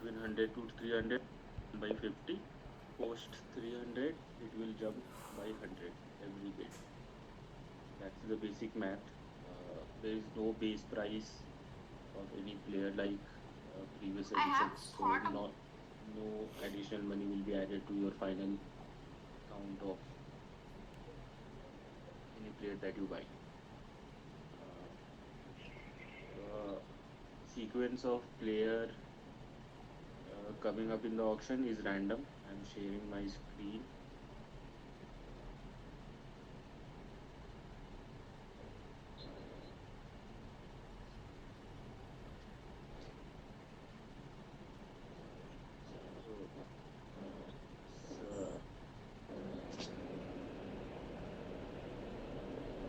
between 100 to 300 by 50. Post 300, it will jump by 100 every bit. That's the basic math. There is no base price of any player like previous I have editions, so thought of no additional money will be added to your final count of any player that you buy. Uh, the sequence of player coming up in the auction is random. I'm sharing my screen. So,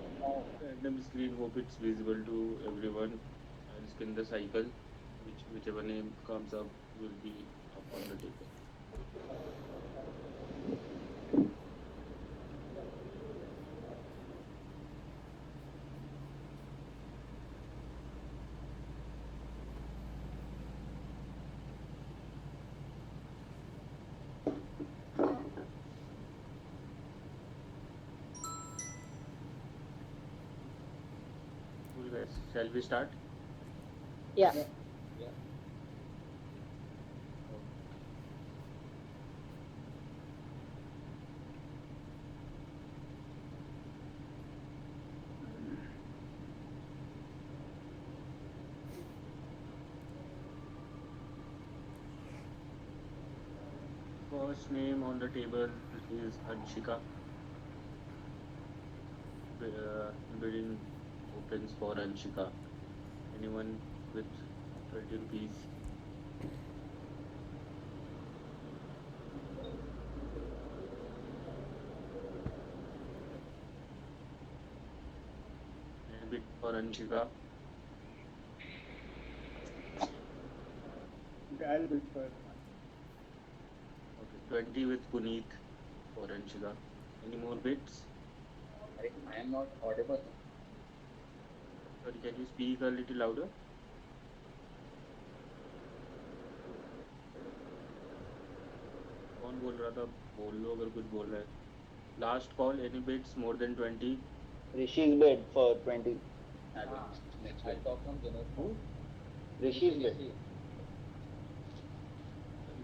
so random screen. Hope it's visible to everyone. I'll spin the cycle. Whichever name comes up will be up on the table. Cool guys. Shall we start? Yeah. Okay. First name on the table is Anshika. Bidding opens for Anshika. Anyone with 20 rupees? Any bid for Anshika? I'll bid for. Okay, 20 with Puneet for Anshika. Any more bids? I am not audible. Sorry, can you speak a little louder? कौन बोल रहा था? बोल लो अगर कुछ बोल रहा है. Last call. Any bids more than 20? Rishi's bid for 20. Next bid. Talk from Vinod. Who? Rishi's bid.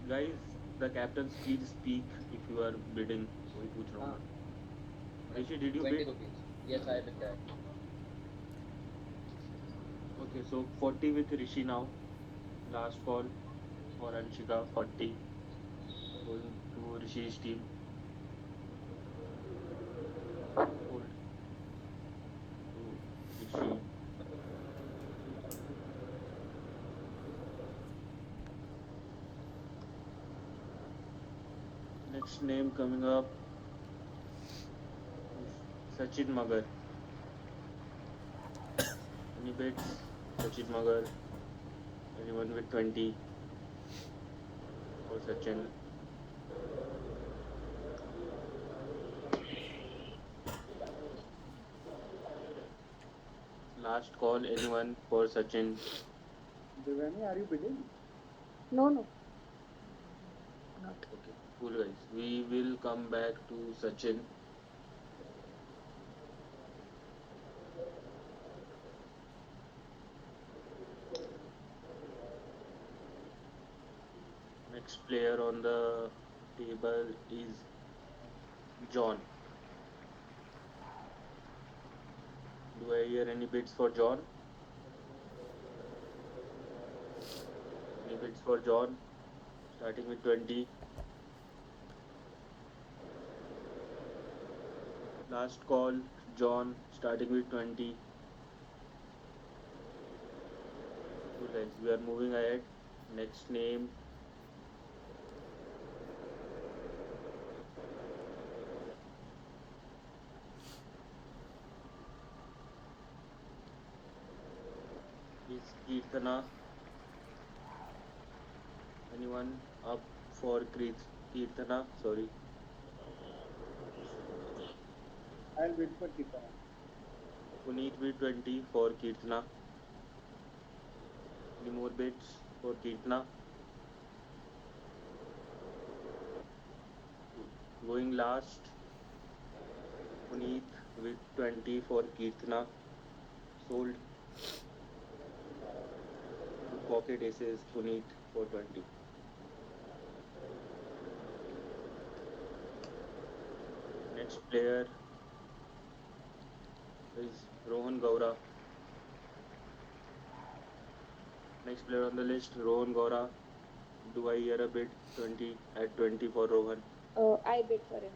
Guys, the captains, please speak if you are bidding. वही पूछ रहा हूँ मैं. Rishi, did you 20 bid? rupees. Yes, I bid that. Okay, so 40 with Rishi now. Last call for Anshika, 40. Going to Rishi's team. Hold to Rishi. Next name coming up is Sachin Magar. Any bids? Sachin Magar. Anyone with 20 for Sachin? Last call. Anyone for Sachin? Devani, are you bidding? no, no, not. Okay, cool guys. We will come back to Sachin. Next player on the table is John. Do I hear any bids for John? Any bids for John? Starting with 20. Last call, John, starting with 20. Cool guys, we are moving ahead. Next name is Kirtana. Anyone up for Kirtana? Sorry. I'll bid for Kitana. Puneet with 20 for Kirtana. Any more bids for Kirtana? Going last, Puneet with 20 for Kirtana. Sold. Two pocket aces, Puneet for 20. Next player is Rohan Gaura. Next player on the list, Rohan Gaura. Do I hear a bid? 20 at 20 for Rohan. I bid for him.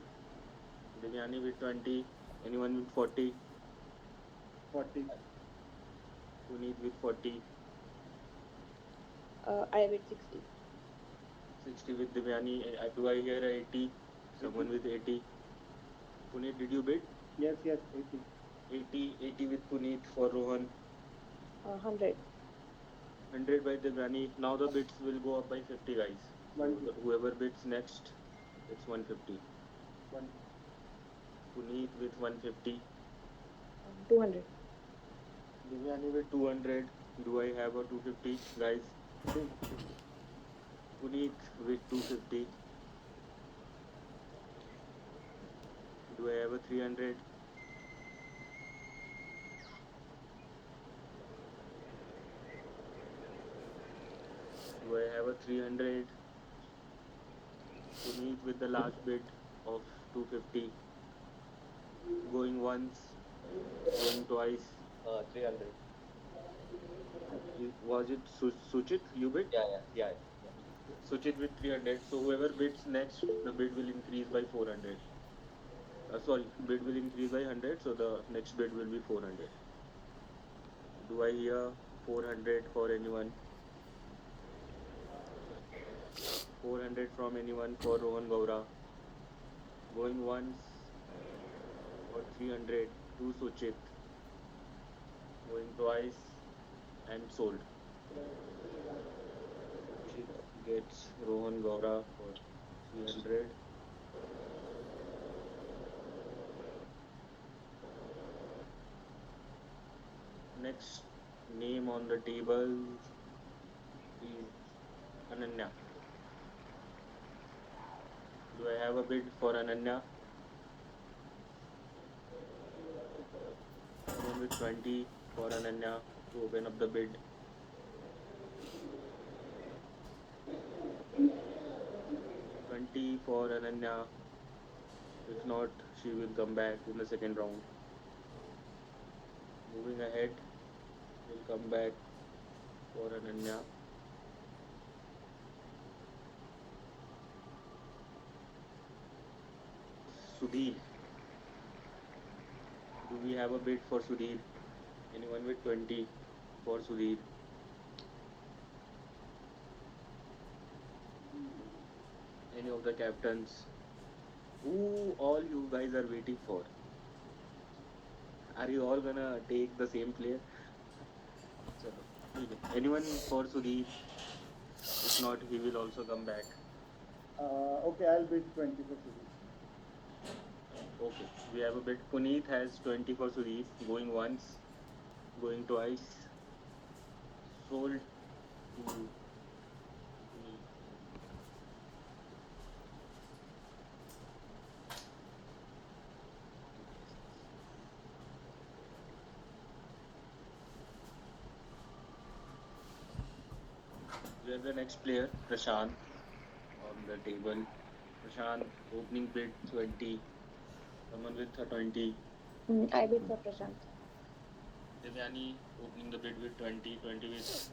Devyani with 20. Anyone with 40? 40. Puneet with 40. I bid 60. 60 with Devyani. Do I hear a 80? Someone with 80. Puneet, did you bid? Yes, 80. 80 with Puneet for Rohan. 100. 100 by Devyani. Now the bids will go up by 50, guys. So 150. whoever bids next, it's 150. 1. Puneet with 150. 200. Devyani with 200. Do I have a 250, guys? Puneet with 250. Do I have a 300? Do I have a 300? Puneet with the last bid of 250. Going once, going twice. 300. Was it Suchit? You bid? Yeah. Suchit with 300. So whoever bids next, the bid will increase by 400. Sorry, bid will increase by 100. So the next bid will be 400. Do I hear 400 for anyone? 400 from anyone for Rohan Gaura. Going once for 300 to Suchit. Going twice and sold. Suchit gets Rohan Gaura for 300. Next name on the table is Ananya. Do I have a bid for Ananya? Someone with 20 for Ananya to open up the bid. 20 for Ananya. If not, she will come back in the second round. Moving ahead, we'll come back for Ananya. Sudhir. Do we have a bid for Sudhir? Anyone with 20 for Sudhir? Any of the captains? Who all you guys are waiting for? Are you all gonna take the same player? Chalo, theek hai. Anyone for Sudhir? If not, he will also come back. Okay, I'll bid 20 for Sudhir. Okay, we have a bid. Puneet has 20 for Sudhir. Going once, going twice. Sold to Puneet. We have the next player, Prashant, on the table. Prashant, opening bid 20. Someone with a 20. I bid for Prashant. Devyani opening the bid with 20. 20 with.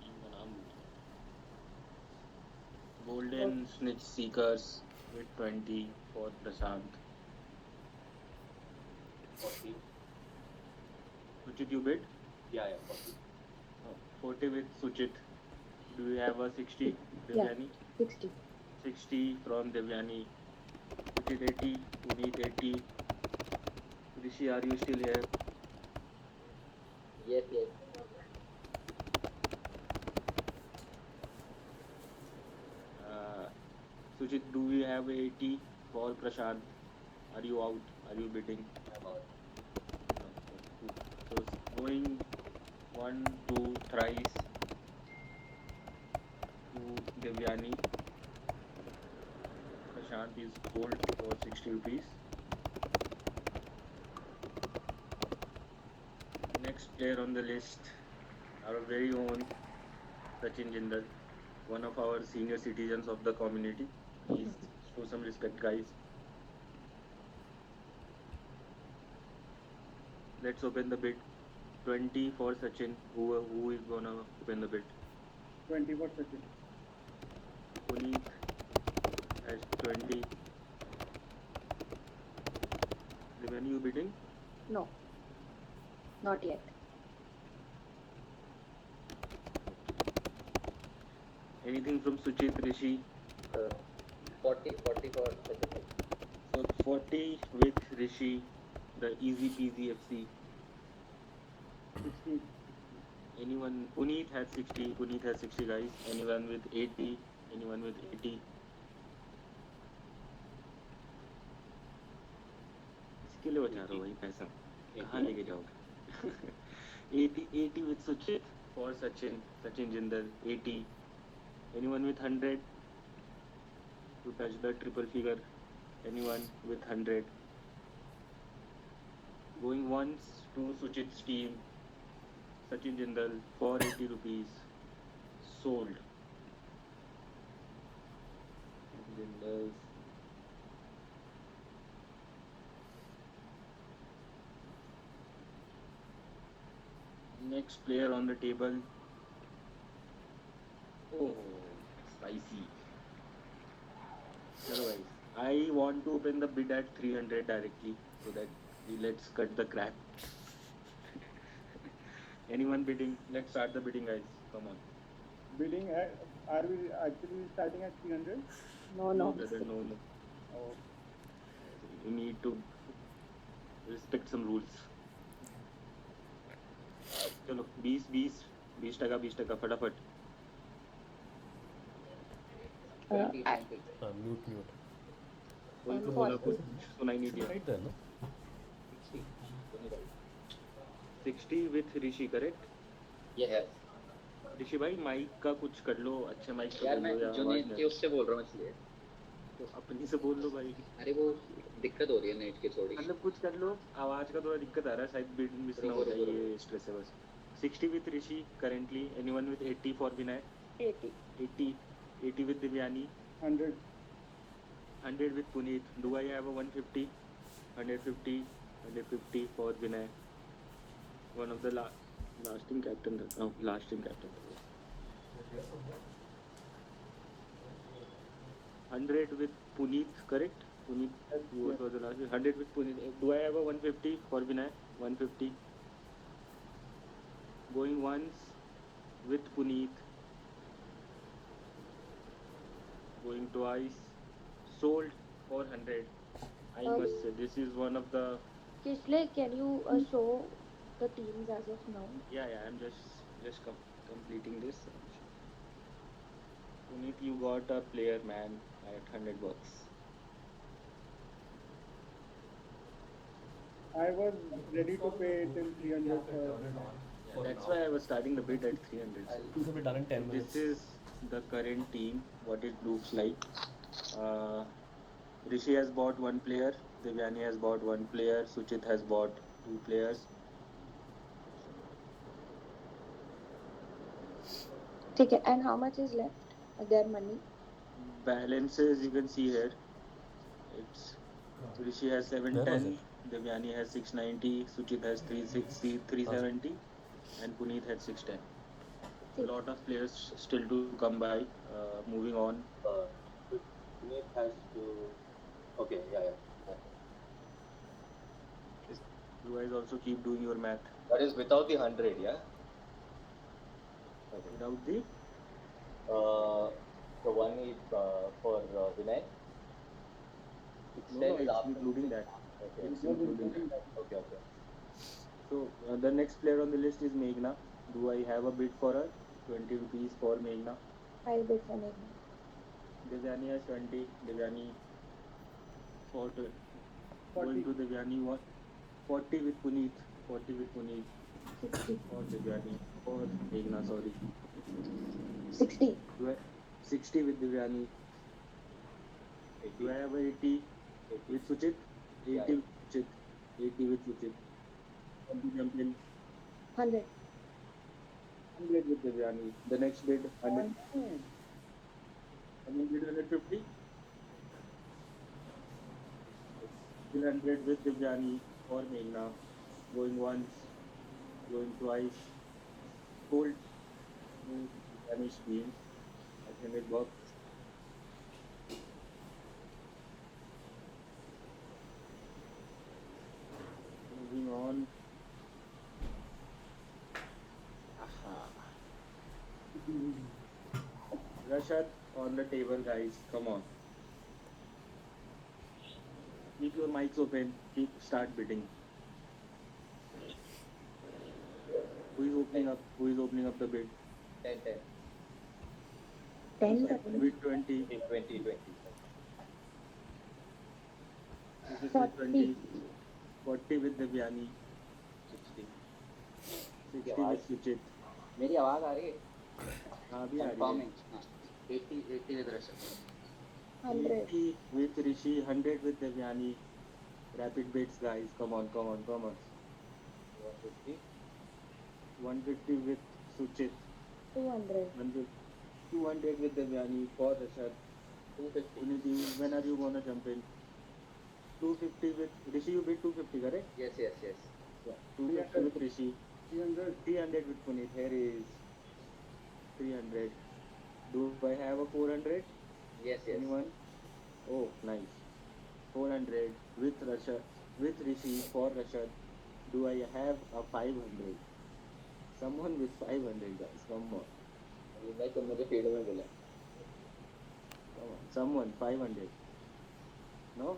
इनका नाम भूल गया. Golden Snitch Seekers with 20 for Prashant. 40. Suchit, you bid? Yeah, 40. 40 with Suchit. Do you have a 60? Yeah. Devyani? 60. 60 from Devyani. Suchit 80. Puneet 80. Rishi, are you still here? Yes. Suchit, do we have 80 for Prashant? Are you out? Are you bidding? I'm out. So going 1, 2 thrice to Devyani. Prashant is sold for 60 rupees. Next player on the list, our very own Sachin Jindal, one of our senior citizens of the community. Please show some respect, guys. Let's open the bid. 20 for Sachin. Who is gonna open the bid? 20 for Sachin. Puneet has 20. When you bidding? No. Not yet. Anything from Suchit, Rishi? 40 for Sachin. So 40 with Rishi, the easy peasy FC. 60. Anyone? Puneet has 60. Puneet has 60, guys. Anyone with 80? Anyone with 80? इसके लिए बचा रहा हूँ भाई पैसा कहाँ लेके जाओगे 80 with Suchit for Sachin Jindal 80. Anyone with 100 to touch the triple figure? Anyone with 100? Going once to Suchit's team. Sachin Jindal for 80 rupees. Sold. Jindal. Next player on the table. Oh, spicy. Otherwise, I want to open the bid at 300 directly so that let's cut the crap. Anyone bidding? Let's start the bidding, guys. Come on. Bidding at, are we actually starting at 300? No. Brother, no. Oh, You need to respect some rules. चलो 20 टका फटाफट 20, I- 20. Mute. कोई तो I'm बोला for- कुछ सुनाई नहीं दिया Right there, no? 60. 60 with Rishi correct Yes. ऋषि भाई माइक का कुछ कर लो अच्छे माइक से यार मैं बोलो या जो आवाज नेट के नहीं उससे बोल रहा हूँ इसलिए तो अपनी से बोल लो भाई अरे वो दिक्कत हो रही है नेट की थोड़ी मतलब कुछ कर लो आवाज का थोड़ा दिक्कत आ रहा है शायद बिड मिस ना हो जाए ये स्ट्रेस है बस 60 with Rishi currently anyone with 80 for Vinay 80. 80 with Divyani 100. 100 with Puneet. Do I have a 150? 150 for Vinay. One of the last team captain. Oh, last team captain. 100 with Puneet, correct? Puneet, what was the last? 100 with Puneet. Do I have a 150 for Vinay? 150. Going once with Puneet. Going twice. Sold for 100. I must say, this is one of the. Kishle, can you show the teams as of now? Yeah, I'm just completing this. Puneet, you got a player, man, at $100. I was ready to pay till 300 for That's why I was starting the bid at 300. This will be done in 10 minutes. This is the current team, what it looks like. Rishi has bought one player, Divyani has bought one player, Suchit has bought two players. Okay, and how much is left? Their money? Balances you can see here. It's Rishi has Where was 710, Divyani has 690, Suchit has 360, 370, and Puneet has 610. A lot of players still to come by. Moving on. Puneet has to. Okay, yeah. You guys also keep doing your math. That is without the 100, yeah? Okay. Without the The one is for Vinay. no, is it's after. including that. Okay. It's including that. Okay. So the next player on the list is Meghna. Do I have a bid for her? 20 rupees for Meghna. I'll bid for Meghna. Divyani has 20. Divyani for the 40. going to Divyani what? 40 with Puneet. 40 with Puneet 60. for Divyani. For Meghna, sorry. 60. Do I- 60 with Divyani. Do I have a 80 with Suchit? 80 Yeah. with Suchit. 80 with Suchit. Want to jump in? 100. 100 with Devyani. The next bid, 100. Someone bid 150. 100 with Devyani or Meghna. Going once, going twice. Sold to Devyani's team at 100 bucks. Moving on. Aha. Rashad on the table, guys. Come on. Keep your mics open. Start bidding. Who is opening up? Who is opening up the bid? 10, 10. 10. Bid 20. 20, 20. This is 40. bid 20. 40 with Devyani. 60. 60 with Suchit. मेरी आवाज आ रही है? हाँ भी आ रही है. Confirming. हाँ. 80 with Rashad. 100. 80 with Rishi. 100 with Devyani. Rapid bids, guys. Come on, come on, come on. 150. 150 with Suchit. 200. 200 with Devyani for Rashad. 250. Unity, when are you gonna jump in? 250 with Rishi. You bid 250, correct? Yes, yes, yes. Yeah. 250 with Rishi. 300. 300 with Puneet. Here is 300. Do I have a 400? Yes, yes. Anyone? Oh, nice. 400 with Rashad, with Rishi for Rashad. Do I have a 500? Someone with 500, guys. Come on. अभी मैं तो मुझे field में बोला. Come on. Someone 500. No?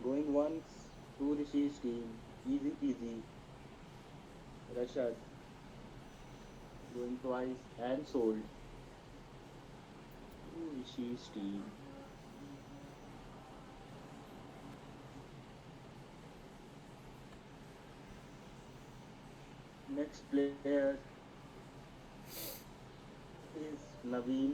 Going once to Rishi's team. Easy peasy. Rashad. Going twice and sold to Rishi's team. Next player is Naveen.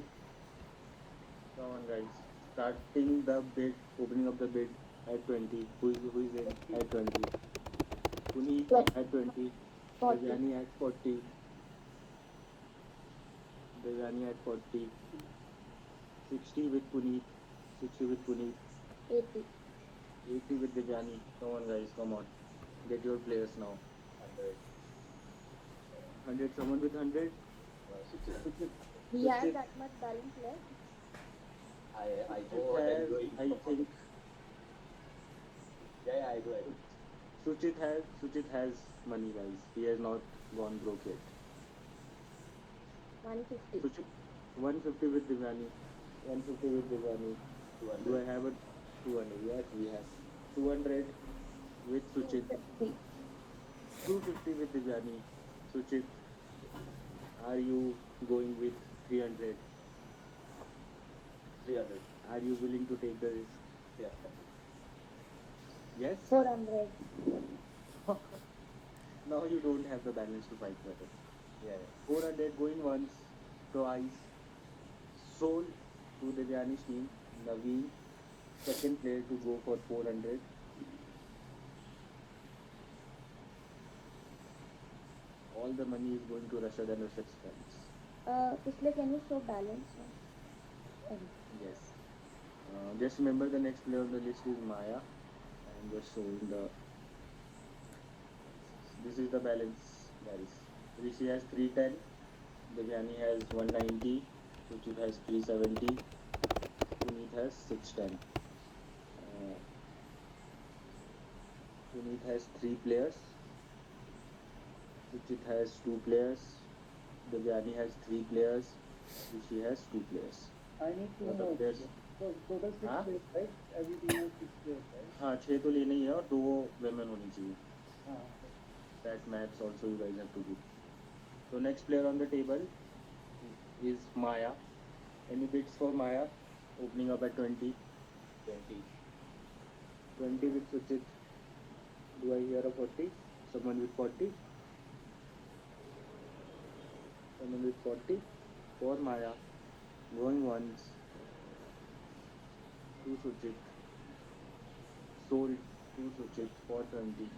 Come on, guys. Starting the bid, opening up the bid at 20. Who is in at 20? Puneet at 20. 40. Devyani at 40. Devyani at 40. 60 with Puneet. 60 with Puneet. 80. 80 with Devyani. Come on, guys. Come on. Get your players now. 100. 100. Someone with 100. 60. He has that much balance left. I Suchit go has, and do it. I think, Yeah, I do it. Suchit has money, guys. He has not gone broke yet. 150. Suchit, 150 with Devyani. 150 with Devyani. 200. Do I have a 200? Yes, we have. 200 with Suchit. 250. 250 with Devyani. Suchit, are you going with 300? 300. Are you willing to take the risk? Yeah. Yes? 400. Now you don't have the balance to fight better. Yeah. 400 going once, twice. Sold to Devyani's team. Naveen, second player to go for 400. All the money is going to Rashad and Rashad's friends. Isle, can you show balance? Yes. Just remember the next player on the list is Maya. I'm just showing the. This is the balance, guys. Rishi has 310. Devyani has 190. Suchit has 370. Puneet has 610. Puneet has 3 players. Suchit has 2 players. Devyani has 3 players. Rishi has 2 players. I need two What more. of this? So total 6 Huh? players, right? Every team has 6 players, right? हाँ 6 तो लेने ही है और 2 women होनी चाहिए. हाँ. That maths also you guys have to do. So next player on the table is Maya. Any bids for Maya? Opening up at 20. 20. 20 with Suchit. Do I hear a 40? Someone with 40? Someone with 40? For Maya. Going once. to Suchit. Sold to Suchit for 20.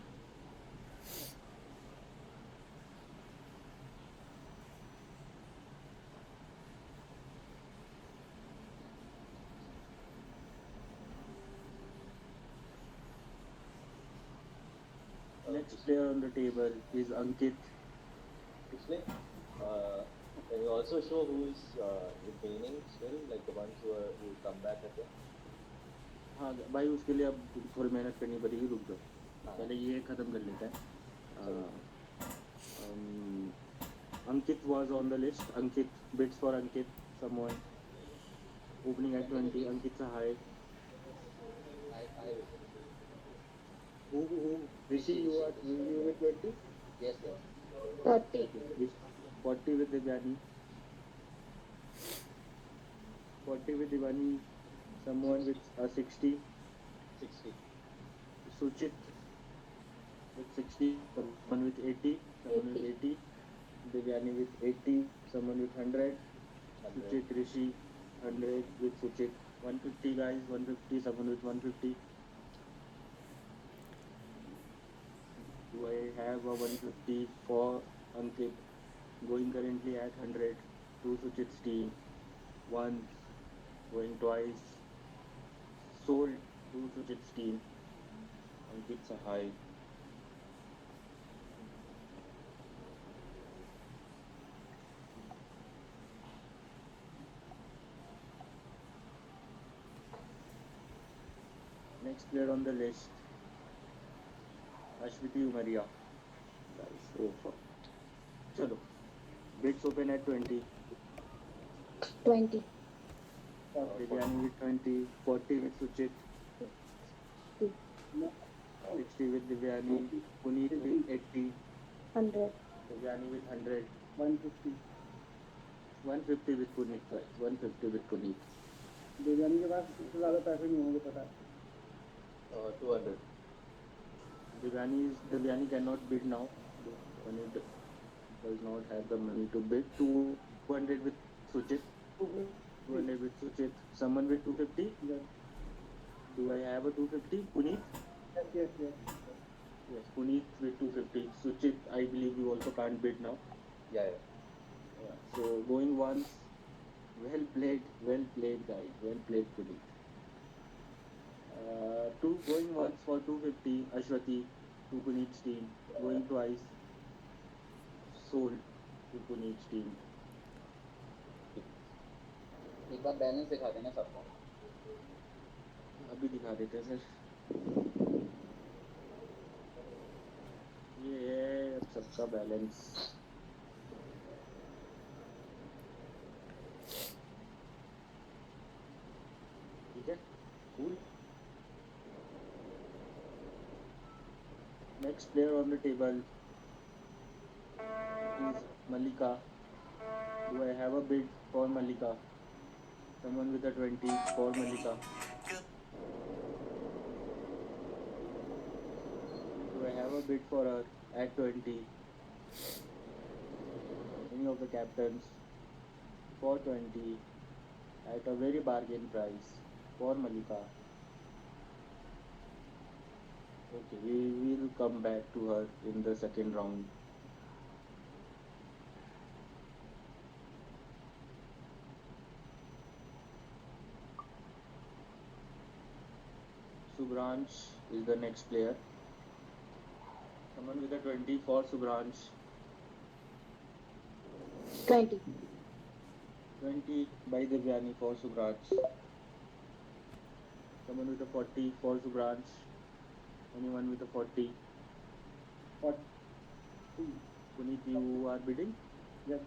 Next player on the table is Ankit. Explain. Can you also show who is retaining still, like the ones who come back again? हाँ भाई उसके लिए अब थोड़ी मेहनत करनी पड़ेगी, रुक जाओ पहले ये खत्म कर लेते हैं. Ankit was on the list. Ankit, bids for Ankit. Someone opening at 20. Ankit's a high. I Who? Rishi, you with 20? yes, yes. 30. 40 with Devyani. 40 with Divani. Someone with a 60. 60. Suchit with 60. Someone with 80. Someone with 80. Devyani with 80. Someone with 100. Suchit, Rishi, 100 with Suchit. 150 guys, 150. Someone with 150. Do I have a 150 for Ankit? Going currently at 100 to Suchit's team. Once, going twice. Sold to Suchit's team. Ankit's a high. Next player on the list, Ashwiti Umaria. Guys, oh fuck. Chalo. Bids open at 20. 20. Devyani with 20. 40 with Suchit. 60 with Devyani. Puneet with 80. 100. Devyani with 100. 150. 150 with Puneet. Guys. 150 with Puneet. Devyani के पास इससे ज़्यादा पैसे नहीं होंगे पता है. 200. Devyani cannot bid now. Puneet does not have the money to bid. 200 with Suchit. 200 with Suchit. Someone with 250? Yes, Do I have a 250? Puneet? yes. Yes, Puneet with 250. Suchit, I believe you also can't bid now. Yeah. So going once. Well played, guys. Well played, Puneet. Going once for 250. Ashwati to Puneet's team. Going twice. Sold to Puneet's team. एक बार balance दिखा देना सबको. अभी दिखा देते हैं sir. ये है अब सबका बैलेंस. ठीक है, cool. Next player on the table is Malika. Do I have a bid for Malika? Someone with a 20 for Malika. Do I have a bid for her at 20? Any of the captains for 20 at a very bargain price for Malika. Okay, we will come back to her in the second round. Subransh is the next player. Someone with a 20 for Subransh. 20. 20 by Devyani for Subransh. Someone with a 40 for Subransh. Anyone with a 40? 40. Puneet, you are bidding? Yes,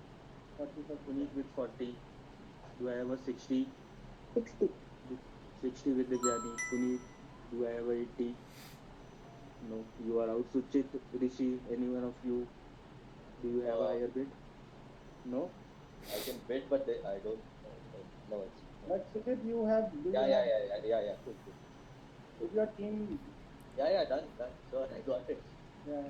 40 for Puneet with 40. Do I have a 60? 60. 60 with Devyani. Puneet, do I have a 80? No, you are out. Suchit, Rishi, any one of you? Do you have a higher bid? No? I can bid, but I don't. No, it's. But Suchit, you have. Yeah. Cool. With your team. Yeah, done. Sure, I got it. Yeah.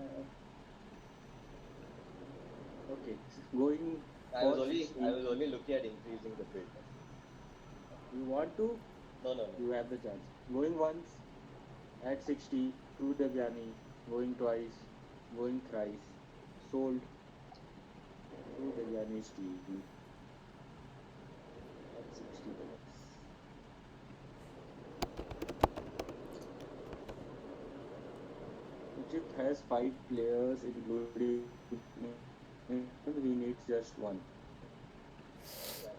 Okay. Going. I was for only 60. looking at increasing the bid. You want to? No, no, You no. have the chance. Going once at 60 to Devyani, going twice, going thrice, sold to Devyani's team at 60 bucks. Suchit has 5 players, including him. He needs just one. Right.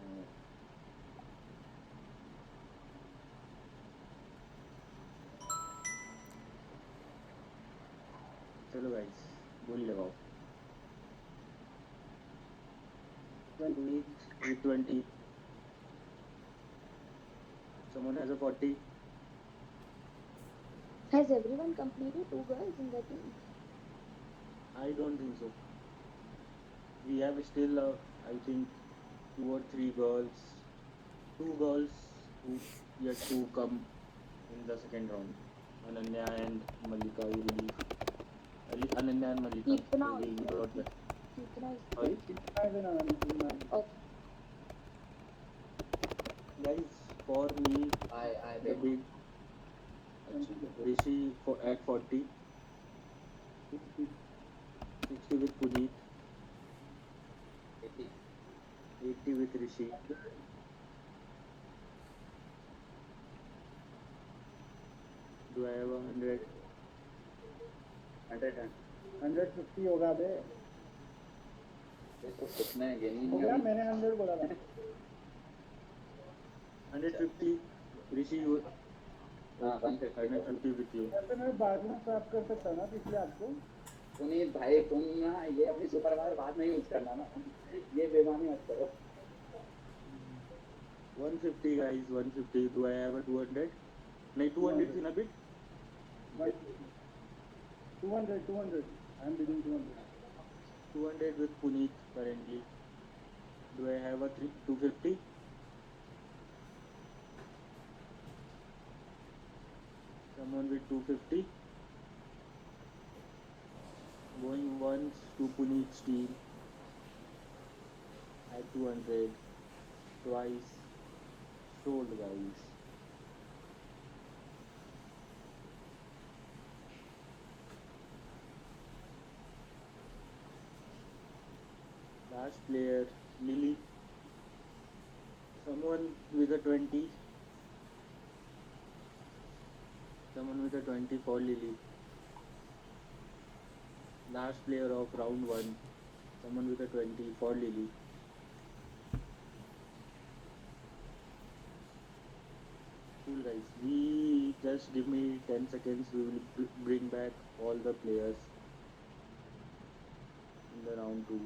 Uh, चलो guys, बोल लगाओ. 20. With 20. Someone has a 40. Has everyone completed 2 girls in the team? I don't think so. We have still, I think, 2 or 3 girls. 2 girls who yet to come in the second round. Ananya and Malika will leave. Ananya and Malika. Keepna They will also. not get. Keepna is Sorry? I will not. okay. Guys, for me, I the bet. big Rishi for, at 40, 60 with Puneet, 80. 80 with Rishi. Do I have 100? 150 होगा बे. इसको कितने gaining हो गया, मैंने 100 बोला था. 150. Rishi, you, हाँ 150. 150 with you. वैसे मैं बाद में प्राप्त कर सकता हूँ ना पिछले आपको. पुनीत भाई तुम ना ये अपनी सुपर पावर बाद में यूज करना ना, ये बेमानी मत करो. 150 guys, 150. Do I have a 200? No, 200 is in a bit. But 200. I am bidding 200. 200 with Puneet currently. Do I have a 250? Someone with 250. Going once to Puneet's team at 200. Twice. Sold guys. Last player, Lily. Someone with a 20. Someone with a 20 for Lily. Last player of round 1. Someone with a 20 for Lily. Cool guys. We just give me 10 seconds. We will bring back all the players in the round 2.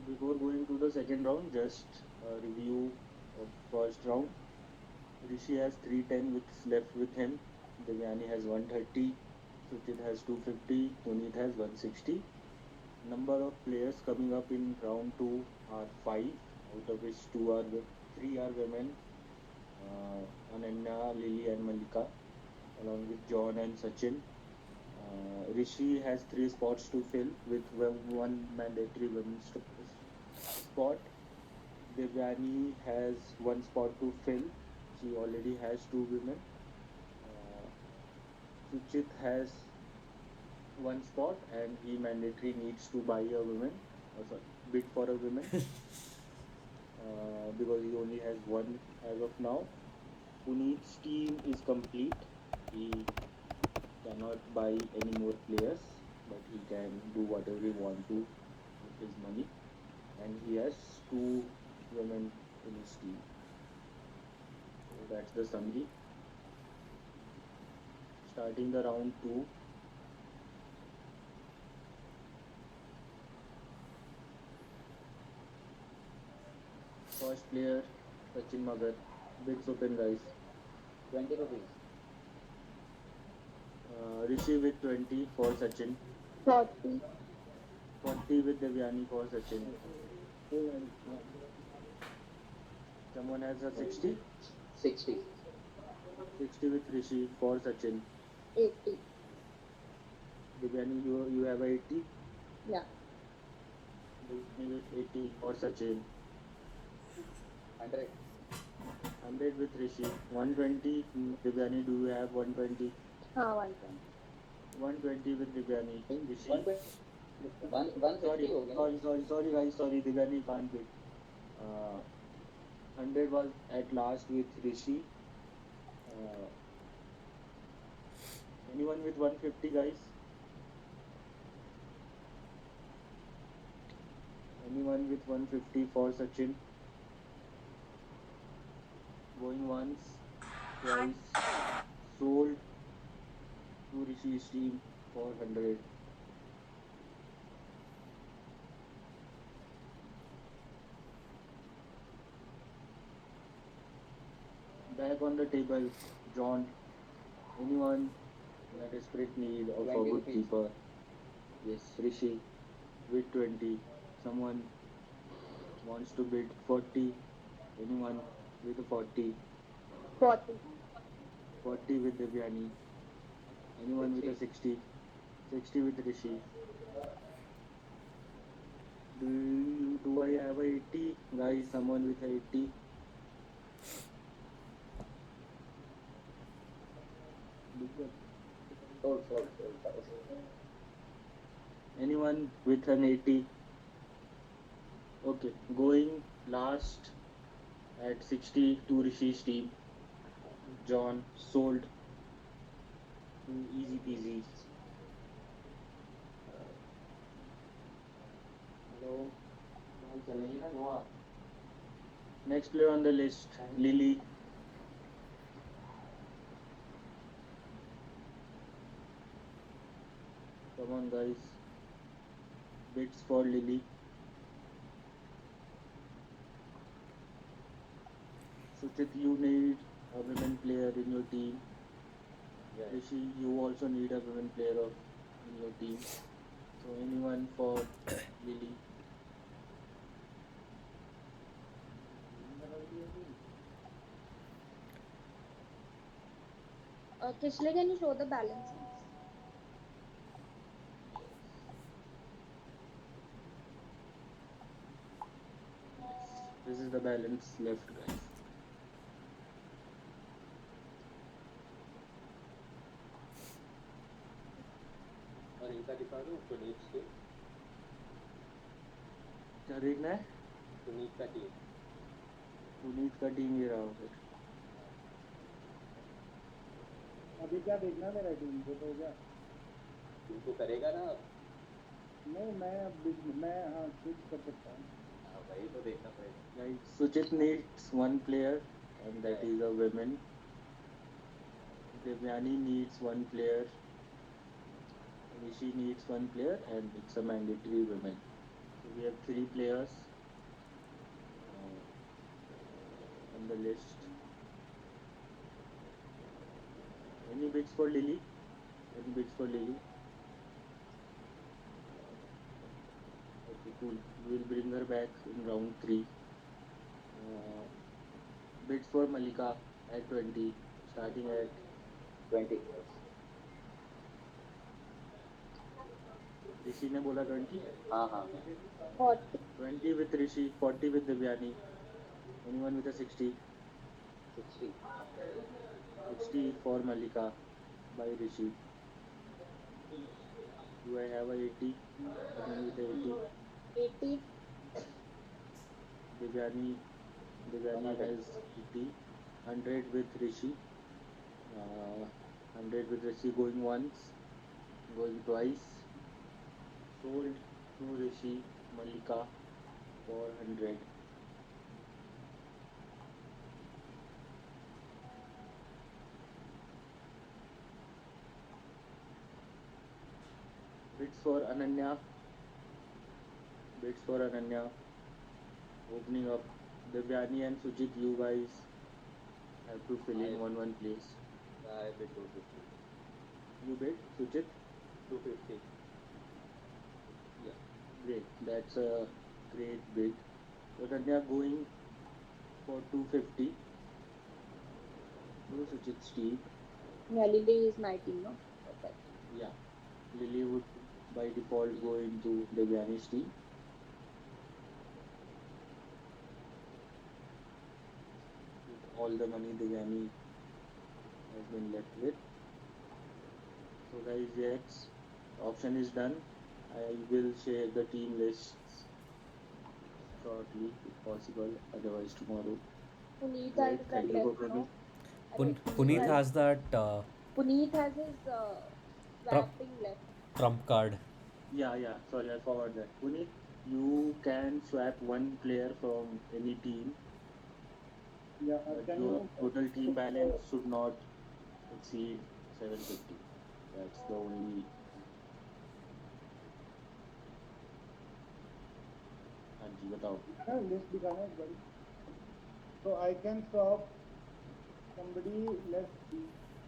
Before going to the second round, just a review of first round. Rishi has 310 with left with him. Devyani has 130. Suchit has 250. Puneet has 160. Number of players coming up in round 2 are 5, out of which 3 are women. Ananya, Lily and Malika, along with John and Sachin. Rishi has 3 spots to fill with one mandatory women's spot. Devyani has 1 spot to fill. She already has 2 women. Suchit has 1 spot and he mandatory needs to buy a woman, bid for a woman, because he only has 1 as of now. Puneet's team is complete. He cannot buy any more players, but he can do whatever he wants to with his money. And he has 2 women in his team. So that's the summary. Starting the round 2. First player, Sachin Magar. Bids open, guys. 20 rupees. Rishi with 20 for Sachin. 40. 40 with Devyani for Sachin. Someone has a 60. 60. 60 with Rishi for Sachin. 80. Devyani, you have a 80. Yeah. Devyani with 80 for Sachin. 100. 100 with Rishi. 120. Devyani, do you have 120? 120. 120 with Devyani. Rishi. 160 Sorry, हो गया. sorry guys, sorry. Devyani can't bid. 100 was at last with Rishi. Anyone with 150, guys? Anyone with 150 for Sachin? Going once, twice, sold to Rishi's team for 100. Back on the table, John. Anyone in a desperate need of a 20 good rupees. keeper? Yes, Rishi with 20. Someone wants to bid 40. Anyone with a 40? 40. 40 with Devyani. Anyone with a 60? 60 with Rishi. Do I have a 80? Guys, someone with a 80? Sold. Anyone with an 80? Okay, going last at 60 to Rishi's team. John sold to easy peasy. Hello. चलेगी ना Goa. Next player on the list, Lily. Come on, guys. Bids for Lily. Suchit, you need a women player in your team. Yeah. Rishi, you also need a women player in your team. So anyone for Lily? Kishle, can you show the balance? This is the balance left, guys. और इनका दिखा दो पुनीत से. क्या देखना है? पुनीत का team. Puneet का टीम ये रहा फिर. अभी क्या देखना मेरा टीम को तो क्या? तुमको करेगा ना. नहीं मैं हाँ स्विच कर सकता हूँ. वही तो देखना पड़ेगा. Guys, Suchit needs one player, and that is a woman. Devyani needs one player. Rishi needs one player, and it's a mandatory women. So we have 3 players on the list. Any bids for Lily? Any bids for Lily? Okay, cool. We will bring her back in round 3. Bids for Malika at 20, starting at 20. Rishi ने बोला 20. हाँ. 40. 20 with Rishi, 40 with Devyani. Anyone with a 60? 60. 60 for Malika by Rishi. Do I have a 80? Someone with a 80? 80. Devyani has 80. 100 with Rishi. 100 with Rishi going once, going twice. Sold to Rishi, Malika for 100. for Ananya. Bids for Ananya. Opening up. Devyani and Sujit, you guys have to fill in one place. I bid 250. You bid, Sujit? 250. Yeah. Great. That's a great bid. Ananya going for 250. So Sujit's team. Yeah, Lily is my team, no? Perfect. Yeah. Lily would by default go into Devyani's team. With all the money Devyani has been left with. So guys, yes, option is done. I will share the team lists shortly if possible, otherwise tomorrow. Puneet Right, has thank that you for left, coming. no? I think Puneet Sorry? has that Puneet has his Trump, swapping left. trump card. Yeah, sorry, I forgot that. Puneet, you can swap one player from any team, Yeah, but can your you total team balance should not exceed 750. That's the only. हाँ जी बताओ. list दिखाना एक बारी. So I can swap somebody less.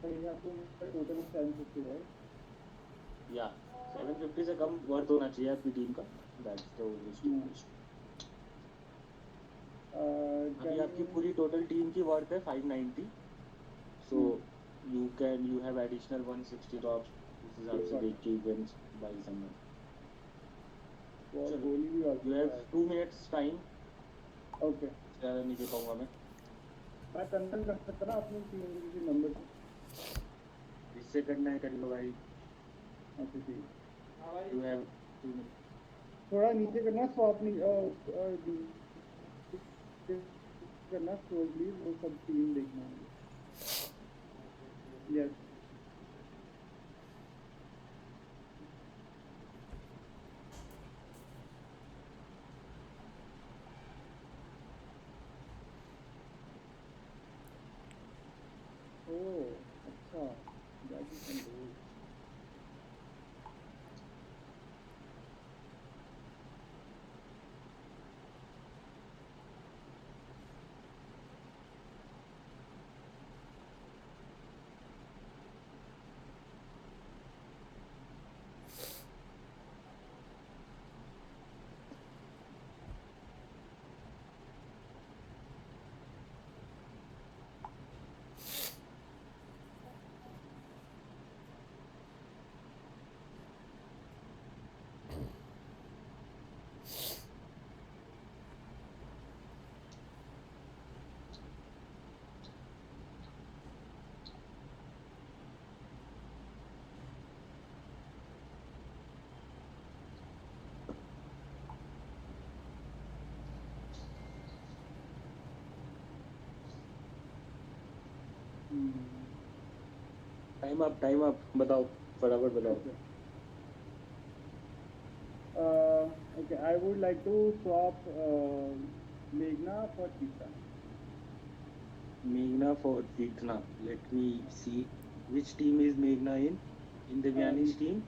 पड़ेगा तो total 750, right? Yeah, 750 से कम worth होना चाहिए आपकी टीम का. That's the only stipulation. अभी आपकी पूरी टोटल टीम की वर्थ है 590. So you have additional 160 तो आप उस हिसाब से देख के you can buy someone. और चलो. गोली भी You have 2 minutes time. Okay. ज़्यादा नहीं दे पाऊँगा मैं. मैं कंसल्ट कर सकता ना अपनी टीम के किसी नंबर से. जिससे करना है कर लो भाई. अच्छा ठीक है. You have 2 minutes. थोड़ा नीचे करना स्वैप नहीं करना स्क्रॉल प्लीज वो सब टीम देखना है. यस. ओह अच्छा that is good. Time up. बताओ फटाफट बताओ. Okay, I would like to swap Meghna for Tita. Meghna for Deepna. Let me see which team is Meghna in. In Devyani's team.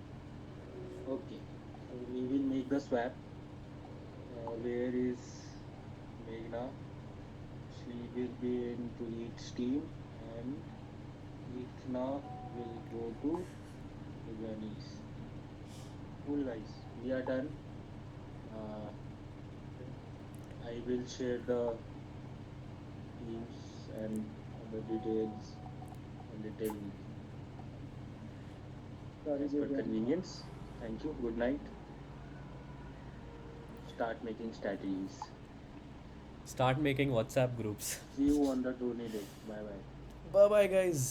Okay. So we will make the swap. Where is Meghna? She will be in Puneet's team and Deepna will go to Devyani's. Cool guys. We are done. I will share the teams and other details a little Sorry, as per Devyan. convenience. Thank you. Good night. Start making strategies. Start making WhatsApp groups. See you on the tourney day. Bye bye. Bye bye, guys.